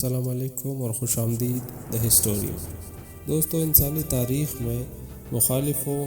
السلام علیکم اور خوش آمدید دی ہسٹورین۔ دوستو، انسانی تاریخ میں مخالفوں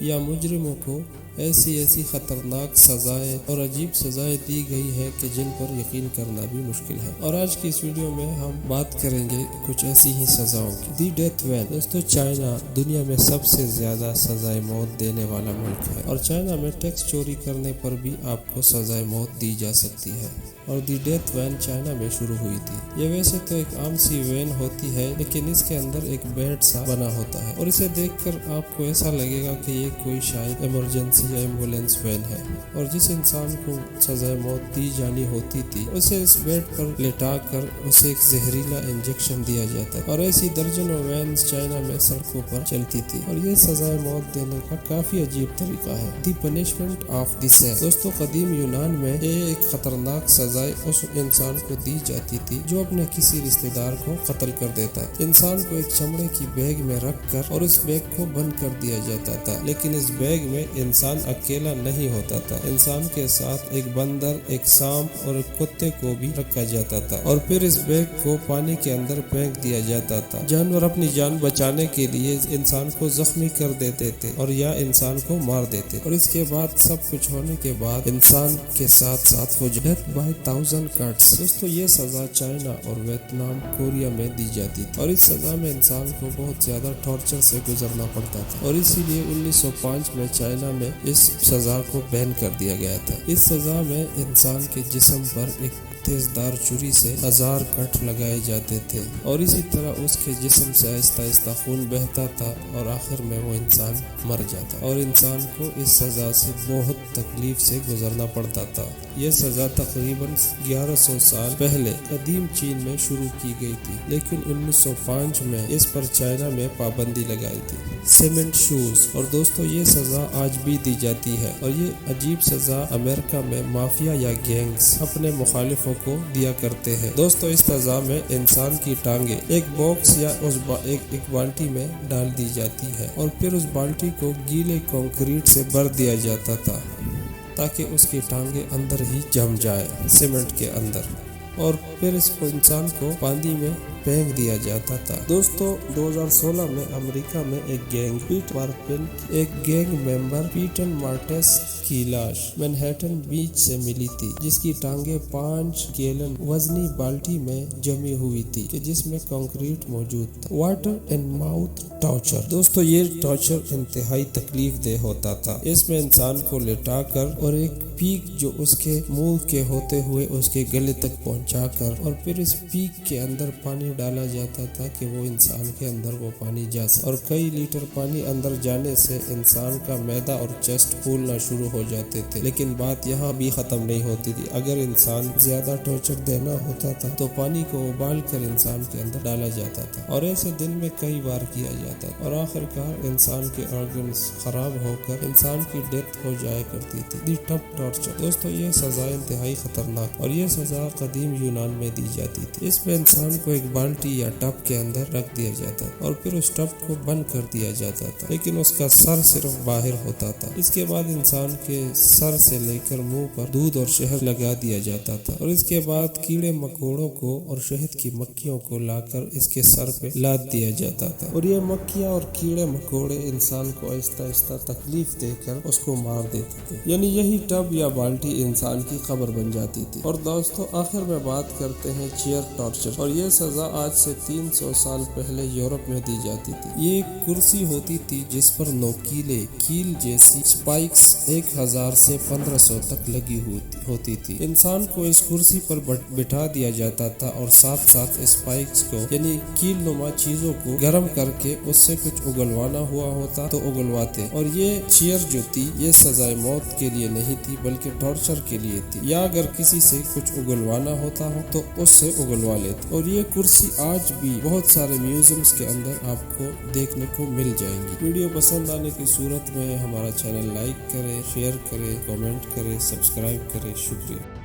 یا مجرموں کو ایسی خطرناک سزائیں اور عجیب سزائیں دی گئی ہیں کہ جن پر یقین کرنا بھی مشکل ہے، اور آج کی اس ویڈیو میں ہم بات کریں گے کچھ ایسی ہی سزاؤں کی۔ The death when. دوستو، چائنا دنیا میں سب سے زیادہ سزائے موت دینے والا ملک ہے، اور چائنا میں ٹیکس چوری کرنے پر بھی آپ کو سزائے موت دی جا سکتی ہے، اور دی ڈیتھ وین چائنا میں شروع ہوئی تھی۔ یہ ویسے تو ایک عام سی وین ہوتی ہے، لیکن اس کے اندر ایک بیڈ سا بنا ہوتا ہے، اور اسے دیکھ کر آپ کو ایسا لگے گا کہ یہ کوئی شاید ایمرجنسی یا ایمبولینس وین ہے، اور جس انسان کو سزائے موت دی جانی ہوتی تھی اسے اس بیڈ پر لٹا کر اسے ایک زہریلا انجیکشن دیا جاتا ہے، اور ایسی درجنوں وینز چائنا میں سڑکوں پر چلتی تھی، اور یہ سزائے موت دینے کا کافی عجیب طریقہ ہے۔ The punishment of the sale. دوستو، قدیم یونان میں یہ ایک خطرناک سزا اس انسان کو دی جاتی تھی جو اپنے کسی رشتہ دار کو قتل کر دیتا تھا۔ انسان کو ایک چمڑے کی بیگ میں رکھ کر اور اس بیگ کو بند کر دیا جاتا تھا، لیکن اس بیگ میں انسان اکیلا نہیں ہوتا تھا، انسان کے ساتھ ایک بندر، ایک سانپ اور ایک کتے کو بھی رکھا جاتا تھا، اور پھر اس بیگ کو پانی کے اندر پھینک دیا جاتا تھا۔ جانور اپنی جان بچانے کے لیے انسان کو زخمی کر دیتے تھے اور یا انسان کو مار دیتے، اور اس کے بعد سب کچھ ہونے کے بعد انسان کے ساتھ وہ ڈیتھ بائی 1000 کٹس۔ دوستو، یہ سزا چائنا اور ویتنام، کوریا میں دی جاتی تھی، اور اس سزا میں انسان کو بہت زیادہ ٹارچر سے گزرنا پڑتا تھا، اور اسی لیے 1905 میں چائنا میں اس سزا کو بین کر دیا گیا تھا۔ اس سزا میں انسان کے جسم پر ایک تیزدار چھری سے 1000 کٹ لگائے جاتے تھے، اور اسی طرح اس کے جسم سے آہستہ آہستہ خون بہتا تھا، اور آخر میں وہ انسان مر جاتا، اور انسان کو اس سزا سے بہت تکلیف سے گزرنا پڑتا تھا۔ یہ سزا تقریباً 1100 سال پہلے قدیم چین میں شروع کی گئی تھی، لیکن 1905 میں اس پر چائنا میں پابندی لگائی تھی۔ Cement shoes. اور دوستو، یہ سزا آج بھی دی جاتی ہے، اور یہ عجیب سزا امریکہ میں مافیا یا گینگز اپنے مخالفوں کو دیا کرتے ہیں۔ دوستو، اس سزا میں انسان کی ٹانگیں ایک باکس یا ایک بالٹی میں ڈال دی جاتی ہے، اور پھر اس بالٹی کو گیلے کنکریٹ سے بھر دیا جاتا تھا تاکہ اس کی ٹانگیں اندر ہی جم جائے سیمنٹ کے اندر، اور پھر اس انسان کو پانی میں پھینک دیا جاتا تھا۔ دوستو، 2016 میں امریکہ میں ایک گینگ ممبر پیٹن مارٹیس کی لاش مینہٹن بیچ سے ملی تھی، جس کی ٹانگیں 5 گیلن وزنی بالٹی میں جمی ہوئی تھی کہ جس میں کنکریٹ موجود تھا۔ Water and mouth torture. دوستو، یہ ٹارچر انتہائی تکلیف دہ ہوتا تھا۔ اس میں انسان کو لٹا کر اور ایک پیک جو اس کے منہ کے ہوتے ہوئے اس کے گلے تک پہنچا کر، اور پھر اس پیک کے اندر پانی ڈالا جاتا تھا کہ وہ انسان کے اندر وہ پانی جا سکے، اور کئی لیٹر پانی اندر جانے سے انسان کا معدہ اور چیسٹ پھولنا شروع ہو جاتے تھے۔ لیکن بات یہاں بھی ختم نہیں ہوتی تھی، اگر انسان زیادہ ٹارچر دینا ہوتا تھا تو پانی کو ابال کر انسان کے اندر ڈالا جاتا تھا، اور ایسے دن میں کئی بار کیا جاتا تھا، اور آخر کار انسان کے آرگنز خراب ہو کر انسان کی ڈیتھ ہو جایا کرتی تھی۔ دی ٹب ٹارچر۔ دوستو، یہ سزا انتہائی خطرناک، اور یہ سزا قدیم یونان میں دی جاتی تھی۔ اس میں انسان کو ایک بالٹی یا ٹب کے اندر رکھ دیا جاتا اور پھر اس ٹب کو بند کر دیا جاتا تھا، لیکن اس کا سر صرف باہر ہوتا تھا۔ اس کے بعد انسان کے سر سے لے کر منہ پر دودھ اور شہد لگا دیا جاتا تھا، اور اس کے بعد کیڑے مکوڑوں کو اور شہد کی مکھیوں کو لا کر اس کے سر پہ لاد دیا جاتا تھا، اور یہ مکھیاں اور کیڑے مکوڑے انسان کو آہستہ آہستہ تکلیف دے کر اس کو مار دیتے تھے، یعنی یہی ٹب یا بالٹی انسان کی قبر بن جاتی تھی۔ اور دوستو، آخر میں بات کرتے ہیں چیئر ٹارچر، اور یہ سزا آج سے 300 سال پہلے یورپ میں دی جاتی تھی۔ یہ ایک کرسی ہوتی تھی جس پر نوکیلے کیل جیسی سپائکس 1000 سے 1500 تک لگی ہوتی تھی۔ انسان کو اس کرسی پر بٹھا دیا جاتا تھا، اور ساتھ ساتھ اسپائکس کو یعنی کیل نما چیزوں کو گرم کر کے اس سے کچھ اگلوانا ہوا ہوتا تو اگلواتے، اور یہ چیئر جو تھی یہ سزائے موت کے لیے نہیں تھی بلکہ ٹارچر کے لیے تھی، یا اگر کسی سے کچھ اگلوانا ہوتا ہو تو اس سے اگلوا لیتے، اور یہ کرسی آج بھی بہت سارے میوزیمز کے اندر آپ کو دیکھنے کو مل جائیں گی۔ ویڈیو پسند آنے کی صورت میں ہمارا چینل لائک کریں، شیئر کریں، کامنٹ کریں، سبسکرائب کریں۔ شکریہ۔